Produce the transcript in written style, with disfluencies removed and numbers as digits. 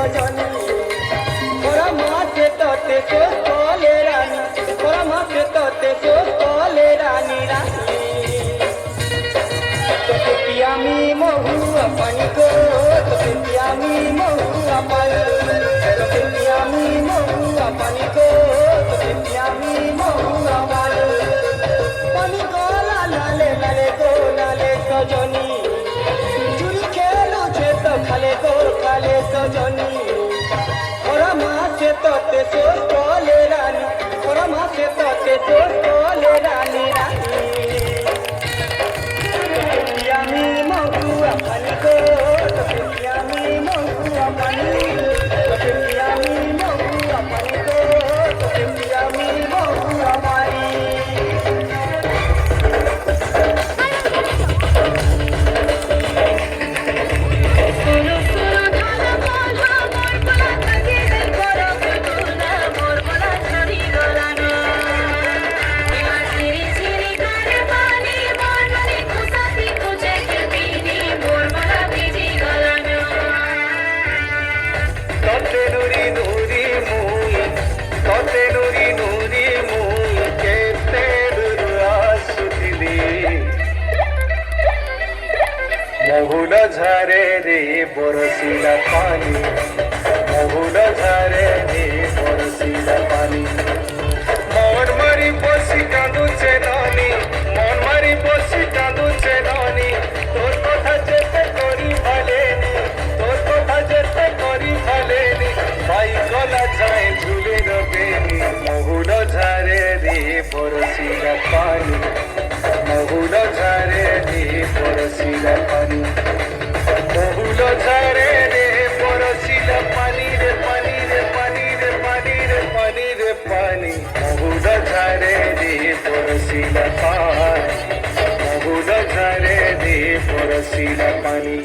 সজনী ওরা মাঠে ততে কোলে রানী ওরা মাঠে ততে কোলে রানী রানী তোকে কি আমি মহুয়া পানি গো তোকে কি আমি মহুয়া পানি তোকে কি আমি মহুয়া পানি গো তোকে কি আমি মহুয়া পানি পানি গো লালে লালে গো লালে সজনী চুরি খেলুছে তো খালে গো খালে সজনী ওরা মাছে তোতে কোলে রানী ওরা মাছে তোতে কোলে রানী রানী আমি মহুয়া পানি গো তোকে কি আমি মহুয়া পানি তোকে কি আমি মহুয়া পানি গো তোকে কি আমি মহুয়া পানি মহুল ঝরে রে বরসিলা পানি মহুল ঝরে রে বরসিলা পানি মন মারি বসি কাঁদুছে নানি মন মারি বসি কাঁদুছে নানি তোর কথা যেতে করি ভালেনি তোর কথা যেতে করি ভালেনি ভাই গলা যায় ঝুলে রবেনি মহুল ঝরে রে বরসিলা পানি মহুল ঝরে রে বরসিলা পানি মহুল ঝরে রে বরসিলা পানি রে পানি রে পানি রে পানি রে পানি রে পানি মহুল ঝরে রে বরসিলা পানি মহুল ঝরে রে বরসিলা পানি